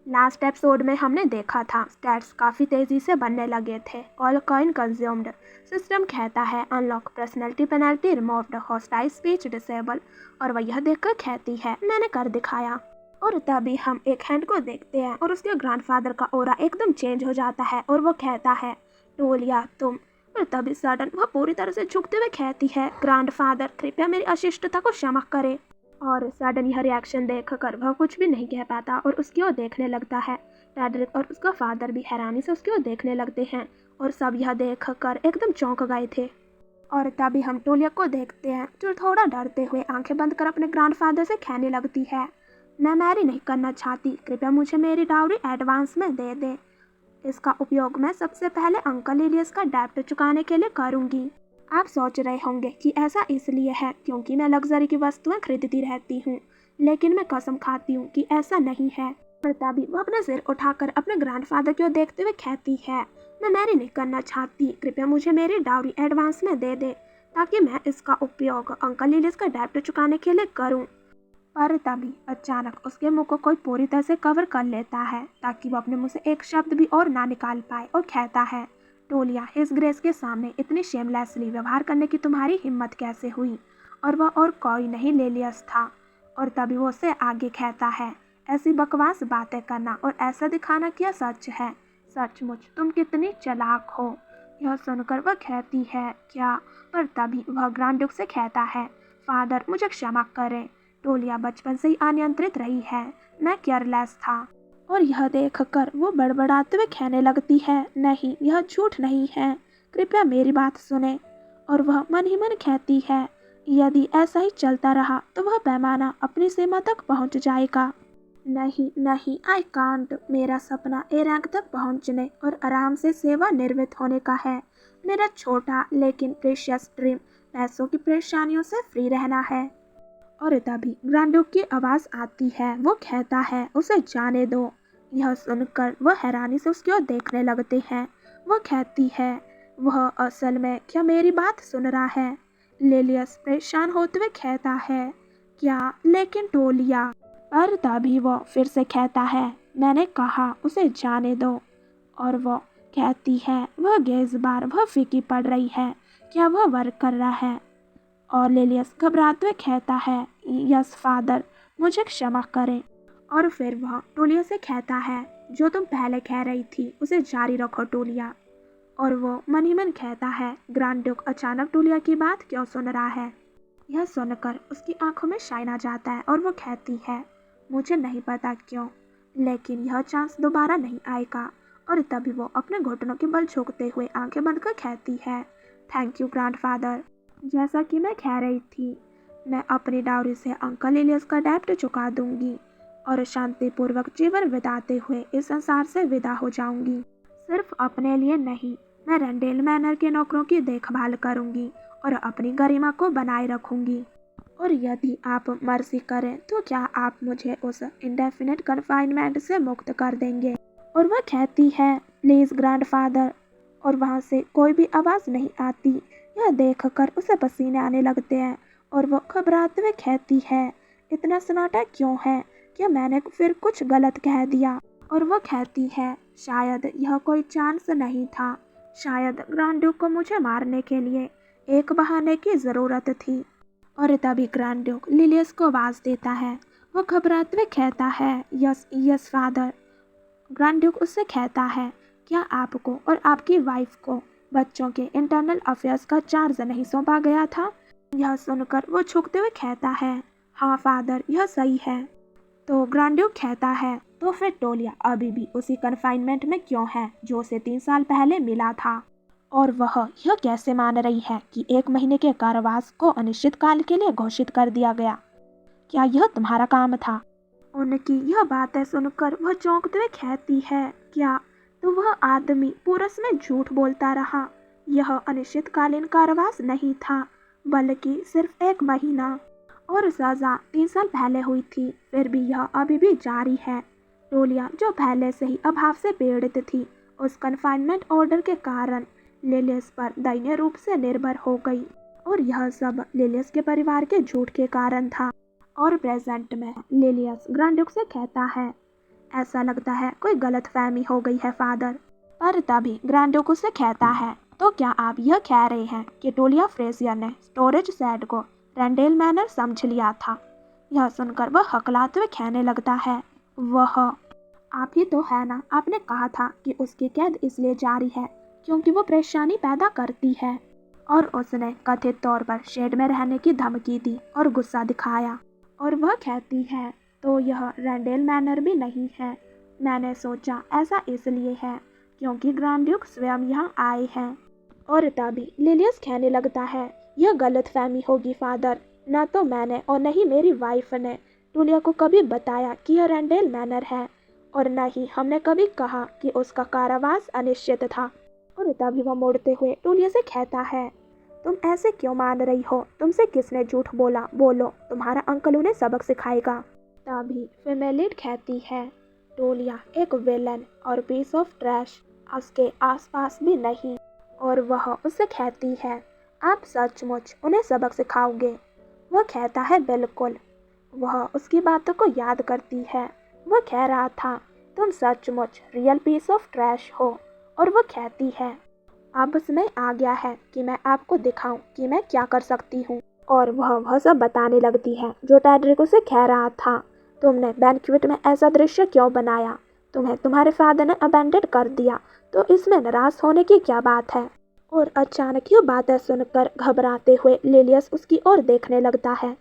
Last episode में हमने देखा था स्टैट्स काफ़ी तेज़ी से बनने लगे थे। ऑल कॉइन कंज्यूम्ड सिस्टम कहता है unlock personality penalty removed hostile speech disable, और वह यह देखकर कहती है मैंने कर दिखाया। और तभी हम एक हैंड को देखते हैं और उसके ग्रैंडफादर का ऑरा एकदम चेंज हो जाता है और वो कहता है टोलिया तुम। और तभी सडन वह पूरी तरह से झुकते हुए कहती है ग्रैंडफादर कृपया मेरी अशिष्टता को क्षमा करें। और सडन यह रिएक्शन देखकर वह कुछ भी नहीं कह पाता और उसकी ओर देखने लगता है। टेड्रिक और उसका फादर भी हैरानी से उसकी ओर देखने लगते हैं और सब यह देखकर एकदम चौंक गए थे। और तभी हम टोलिया को देखते हैं जो थोड़ा डरते हुए आंखें बंद कर अपने ग्रैंडफादर से कहने लगती है मैं मैरी नहीं करना चाहती, कृपया मुझे मेरी डाउरी एडवांस में दे दे। इसका उपयोग मैं सबसे पहले अंकल लिलियस का डेब्ट चुकाने के लिए करूँगी। आप सोच रहे होंगे कि ऐसा इसलिए है क्योंकि मैं लग्जरी की वस्तुएं खरीदती रहती हूँ, लेकिन मैं कसम खाती हूँ कि ऐसा नहीं है। और तभी वो अपना सिर उठाकर अपने ग्रैंडफादर की ओर देखते हुए कहती है मैं मैरी नहीं करना चाहती, कृपया मुझे मेरी डाउरी एडवांस में दे दे ताकि मैं इसका उपयोग अंकल लिलियस का डेब्ट चुकाने के लिए करूँ। पर तभी अचानक उसके मुंह को कोई पूरी तरह से कवर कर लेता है ताकि वो अपने मुंह से एक शब्द भी और ना निकाल पाए और कहता है टोलिया हिज ग्रेस के सामने इतनी शेमलेसली व्यवहार करने की तुम्हारी हिम्मत कैसे हुई, और वह और कोई नहीं लिलियस था। और तभी वो उससे आगे कहता है ऐसी बकवास बातें करना और ऐसा दिखाना क्या सच है, सचमुच तुम कितनी चालाक हो। यह सुनकर वह कहती है क्या। पर तभी वह ग्रैंड ड्यूक से कहता है फादर मुझे क्षमा करें, टोलिया बचपन से ही अनियंत्रित रही है, मैं केयरलेस था। और यह देखकर वो बड़बड़ाते हुए कहने लगती है नहीं यह झूठ नहीं है, कृपया मेरी बात सुने। और वह मन ही मन कहती है यदि ऐसा ही चलता रहा तो वह पैमाना अपनी सीमा तक पहुंच जाएगा। नहीं नहीं आई कांट, मेरा सपना ए रैंक तक पहुंचने और आराम से सेवानिवृत्त होने का है। मेरा छोटा लेकिन प्रेशियस ड्रीम पैसों की परेशानियों से फ्री रहना है। और तभी ग्रैंड ड्यूक की आवाज़ आती है, वो कहता है उसे जाने दो। यह सुनकर वह हैरानी से उसकी ओर देखने लगते हैं। वह कहती है वह असल में क्या मेरी बात सुन रहा है। लिलियस परेशान होते हुए कहता है क्या, लेकिन टोलिया। पर तभी वो फिर से कहता है मैंने कहा उसे जाने दो। और वो कहती है वह गेज बार वह फीकी पड़ रही है, क्या वह वर्क कर रहा है। और लिलियस घबराते हुए कहता है यस फादर मुझे क्षमा करें। और फिर वह टोलिया से कहता है जो तुम पहले कह रही थी उसे जारी रखो टोलिया। और वो मन ही मन कहता है ग्रैंड ड्यूक अचानक टोलिया की बात क्यों सुन रहा है। यह सुनकर उसकी आंखों में शाइन आ जाता है और वो कहती है मुझे नहीं पता क्यों, लेकिन यह चांस दोबारा नहीं आएगा। और तभी वो अपने घुटनों के बल झुकते हुए आंखें बंद कर कहती है थैंक यू ग्रैंडफादर। जैसा कि मैं कह रही थी मैं अपनी डाउरी से अंकल लिलियस का डेब्ट चुका दूंगी और शांतिपूर्वक जीवन बिताते हुए इस संसार से विदा हो जाऊंगी। सिर्फ अपने लिए नहीं, मैं रेंडेल मैनर के नौकरों की देखभाल करूंगी और अपनी गरिमा को बनाए रखूंगी। और यदि आप मर्जी करें तो क्या आप मुझे उस इंडेफिनिट कन्फाइनमेंट से मुक्त कर देंगे। और वह कहती है प्लीज़ ग्रैंडफादर। और वहाँ से कोई भी आवाज़ नहीं आती। यह देखकर उसे पसीने आने लगते हैं और वो घबराते हुए कहती है इतना सन्नाटा क्यों है, क्या मैंने फिर कुछ गलत कह दिया। और वो कहती है शायद यह कोई चांस नहीं था, शायद ग्रैंड ड्यूक को मुझे मारने के लिए एक बहाने की ज़रूरत थी। और तभी ग्रैंड ड्यूक लिलियस को आवाज़ देता है। वो घबराते हुए कहता है yes yes father. Grand Duke उससे कहता है क्या आपको और आपकी वाइफ को बच्चों के इंटरनल अफेयर्स का चार्ज नहीं सौंपा गया था। यह सुनकर वो झुकते हुए कहता है हाँ फादर यह सही है। तो ग्रैंड ड्यूक कहता है तो फिर टोलिया अभी भी उसी कन्फाइनमेंट में क्यों है जो उसे 3 साल पहले मिला था। और वह यह कैसे मान रही है कि 1 महीने के कारावास को अनिश्चित काल के लिए घोषित कर दिया गया, क्या यह तुम्हारा काम था। उनकी यह बातें सुनकर वह चौंकते हुए कहती है क्या, तो वह आदमी पुरस में झूठ बोलता रहा। यह अनिश्चितकालीन कारावास नहीं था बल्कि सिर्फ 1 महीना, और सजा 3 साल पहले हुई थी, फिर भी यह अभी भी जारी है। टोलिया जो पहले से ही अभाव से पीड़ित थी उस कन्फाइनमेंट ऑर्डर के कारण लिलियस पर दयनीय रूप से निर्भर हो गई, और यह सब लिलियस के परिवार के झूठ के कारण था। और प्रेजेंट में लिलियस ग्रैंड ड्यूक से कहता है ऐसा लगता है कोई गलतफहमी हो गई है फादर। पर तभी ग्रैंड्यूक उसे कहता है, तो क्या आप यह कह रहे हैं कि टूलिया फ्रेजियर ने स्टोरेज शेड को रेंडेल मैनर समझ लिया था? यह सुनकर वह हकलाते हुए कहने लगता है, वह आप ही तो है ना, आपने कहा था कि उसकी कैद इसलिए जारी है क्योंकि वो परेशानी पैदा करती है। और उसने कथित तौर पर शेड में रहने की धमकी दी और गुस्सा दिखाया। और वह कहती है, तो यह रेंडेल मैनर भी नहीं है। मैंने सोचा ऐसा इसलिए है क्योंकि ग्रैंड्यूक स्वयं यहाँ आए हैं। और तभी लिलियस कहने लगता है, यह गलतफहमी होगी फादर। न तो मैंने और न ही मेरी वाइफ ने टूलिया को कभी बताया कि यह रेंडेल मैनर है, और न ही हमने कभी कहा कि उसका कारावास अनिश्चित था। और तभी वह मुड़ते हुए टूलिया से कहता है, तुम ऐसे क्यों मान रही हो? तुमसे किसने झूठ बोला? बोलो, तुम्हारा अंकल उन्हें सबक सिखाएगा। तभी फीमेलिड कहती है, टूलिया एक विलन और पीस ऑफ ट्रैश उसके आसपास भी नहीं। और वह उससे कहती है, आप सचमुच उन्हें सबक सिखाओगे? वह कहता है, बिल्कुल। वह उसकी बातों को याद करती है। वह कह रहा था, तुम सचमुच रियल पीस ऑफ ट्रैश हो। और वह कहती है, अब समय आ गया है कि मैं आपको दिखाऊं कि मैं क्या कर सकती हूँ। और वह सब बताने लगती है जो टेड्रिक उसे कह रहा था, तुमने बैंक्वेट में ऐसा दृश्य क्यों बनाया? तुम्हें तुम्हारे फादर ने अबेंडेड कर दिया, तो इसमें नाराज होने की क्या बात है? और अचानक यह बातें सुनकर घबराते हुए लिलियस उसकी ओर देखने लगता है।